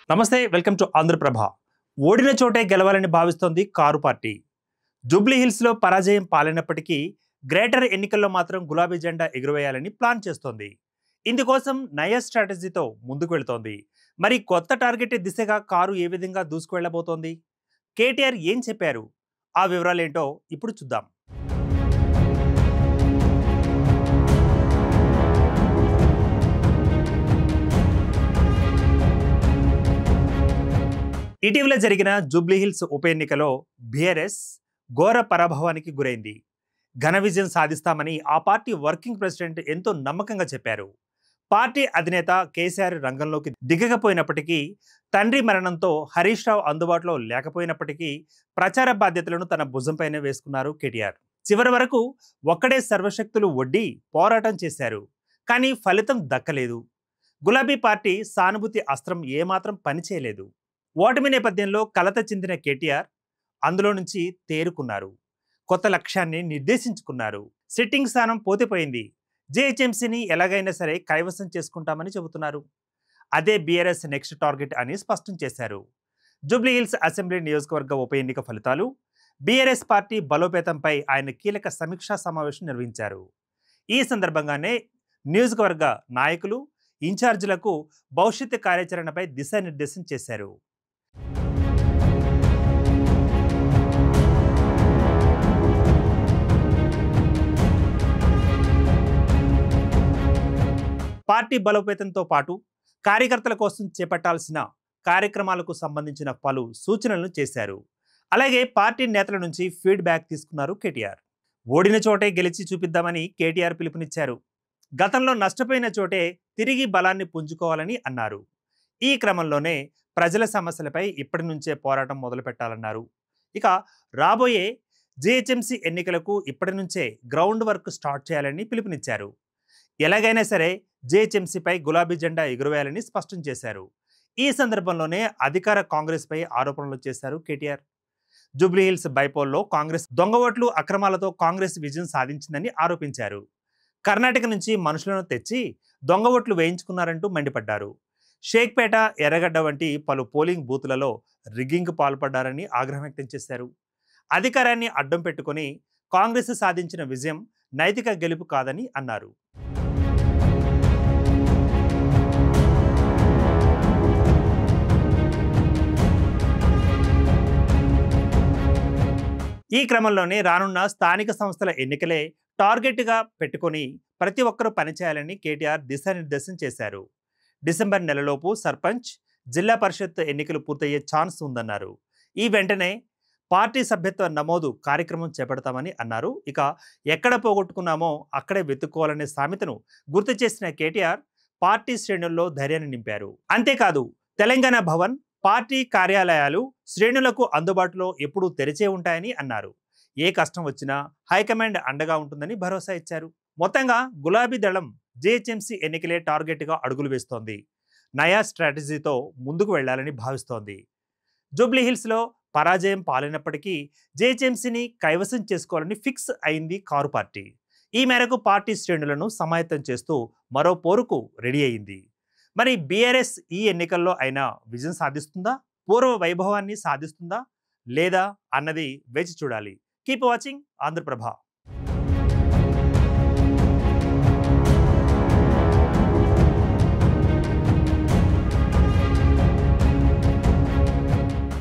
నమస్తే, welcome to Andhraprabha. ఓడిన చోటే గెలవాలని భావిస్తోంది కారు పార్టీ. జూబ్లీ హిల్స్లో పరాజయం పాలైనప్పటికీ గ్రేటర్ ఎన్నికల్లో మాత్రం గులాబీ జెండా ఎగురవేయాలని ప్లాన్ చేస్తోంది. ఇందుకోసం నయా స్ట్రాటజీతో ముందుకు వెళుతోంది. మరి కొత్త టార్గెట్ దిశగా కారు ఏ విధంగా దూసుకువెళ్లబోతోంది? కేటీఆర్ ఏం చెప్పారు? ఆ వివరాలేంటో ఇప్పుడు చూద్దాం. ఇటీవల జరిగిన జూబ్లీహిల్స్ ఉప ఎన్నికలో బీఆర్ఎస్ ఘోర పరాభవానికి గురైంది. ఘన విజయం సాధిస్తామని ఆ పార్టీ వర్కింగ్ ప్రెసిడెంట్ ఎంతో నమ్మకంగా చెప్పారు. పార్టీ అధినేత కేసీఆర్ రంగంలోకి దిగకపోయినప్పటికీ, తండ్రి మరణంతో హరీష్ రావు అందుబాటులో లేకపోయినప్పటికీ ప్రచార బాధ్యతలను తన భుజంపైనే వేసుకున్నారు కేటీఆర్. చివరి వరకు ఒక్కడే సర్వశక్తులు ఒడ్డి పోరాటం చేశారు. కానీ ఫలితం దక్కలేదు. గులాబీ పార్టీ సానుభూతి అస్త్రం ఏమాత్రం పనిచేయలేదు. ఓటమి నేపథ్యంలో కలత చెందిన కేటీఆర్ అందులో నుంచి తేరుకున్నారు. కొత్త లక్ష్యాన్ని నిర్దేశించుకున్నారు. సిట్టింగ్ స్థానం పోతేపోయింది, జేహెచ్ఎంసీని ఎలాగైనా సరే కైవసం చేసుకుంటామని చెబుతున్నారు. అదే బీఆర్ఎస్ నెక్స్ట్ టార్గెట్ అని స్పష్టం చేశారు. జూబ్లీహిల్స్ అసెంబ్లీ నియోజకవర్గ ఉప ఎన్నిక ఫలితాలు, బీఆర్ఎస్ పార్టీ బలోపేతంపై ఆయన కీలక సమీక్షా సమావేశం నిర్వహించారు. ఈ సందర్భంగానే నియోజకవర్గ నాయకులు, ఇన్ఛార్జీలకు భవిష్యత్తు కార్యాచరణపై దిశానిర్దేశం చేశారు. పార్టీ బలోపేతంతో పాటు కార్యకర్తల కోసం చేపట్టాల్సిన కార్యక్రమాలకు సంబంధించిన పలు సూచనలను చేశారు. అలాగే పార్టీ నేతల నుంచి ఫీడ్బ్యాక్ తీసుకున్నారు కేటీఆర్. ఓడిన చోటే గెలిచి చూపిద్దామని కేటీఆర్ పిలుపునిచ్చారు. గతంలో నష్టపోయిన చోటే తిరిగి బలాన్ని పుంజుకోవాలని అన్నారు. ఈ క్రమంలోనే ప్రజల సమస్యలపై ఇప్పటి నుంచే పోరాటం మొదలుపెట్టాలన్నారు. ఇక రాబోయే జీహెచ్ఎంసీ ఎన్నికలకు ఇప్పటి నుంచే గ్రౌండ్ వర్క్ స్టార్ట్ చేయాలని పిలుపునిచ్చారు. ఎలాగైనా సరే జేహెచ్ఎంసీపై గులాబీ జెండా ఎగురవేయాలని స్పష్టం చేశారు. ఈ సందర్భంలోనే అధికార కాంగ్రెస్పై ఆరోపణలు చేశారు కేటీఆర్. జూబ్లీహిల్స్ బైపోల్లో కాంగ్రెస్ దొంగ ఓట్లు అక్రమాలతో కాంగ్రెస్ విజయం సాధించిందని ఆరోపించారు. కర్ణాటక నుంచి మనుషులను తెచ్చి దొంగ ఓట్లు వేయించుకున్నారంటూ మండిపడ్డారు. షేక్పేట, ఎర్రగడ్డ వంటి పలు పోలింగ్ బూతులలో రిగ్గింగ్కు పాల్పడ్డారని ఆగ్రహం వ్యక్తం చేశారు. అధికారాన్ని అడ్డం పెట్టుకుని కాంగ్రెస్ సాధించిన విజయం నైతిక గెలుపు కాదని అన్నారు. ఈ క్రమంలోనే రానున్న స్థానిక సంస్థల ఎన్నికలే టార్గెట్గా పెట్టుకుని ప్రతి ఒక్కరూ పనిచేయాలని కేటీఆర్ దిశానిర్దేశం చేశారు. డిసెంబర్ నెలలోపు సర్పంచ్, జిల్లా పరిషత్ ఎన్నికలు పూర్తయ్యే ఛాన్స్ ఉందన్నారు. ఈ వెంటనే పార్టీ సభ్యత్వ నమోదు కార్యక్రమం చేపడతామని అన్నారు. ఇక ఎక్కడ పోగొట్టుకున్నామో అక్కడే వెతుక్కోవాలనే సామెతను గుర్తు చేసిన కేటీఆర్ పార్టీ శ్రేణుల్లో ధైర్యాన్ని నింపారు. అంతేకాదు, తెలంగాణ భవన్, పార్టీ కార్యాలయాలు శ్రేణులకు అందుబాటులో ఎప్పుడూ తెరిచే ఉంటాయని అన్నారు. ఏ కష్టం వచ్చినా హైకమాండ్ అండగా ఉంటుందని భరోసా ఇచ్చారు. మొత్తంగా గులాబీ దళం జేహెచ్ఎంసీ ఎన్నికలే టార్గెట్గా అడుగులు వేస్తోంది. నయా స్ట్రాటజీతో ముందుకు వెళ్లాలని భావిస్తోంది. జూబ్లీహిల్స్లో పరాజయం పాలైనప్పటికీ జేహెచ్ఎంసీని కైవసం చేసుకోవాలని ఫిక్స్ అయింది కారు పార్టీ. ఈ మేరకు పార్టీ శ్రేణులను సమాయత్తం చేస్తూ మరో పోరుకు రెడీ అయింది. మరి బీఆర్ఎస్ ఈ ఎన్నికల్లో అయినా విజయం సాధిస్తుందా, పూర్వ వైభవాన్ని సాధిస్తుందా లేదా అన్నది వేచి చూడాలి. Keep watching Andhraprabha.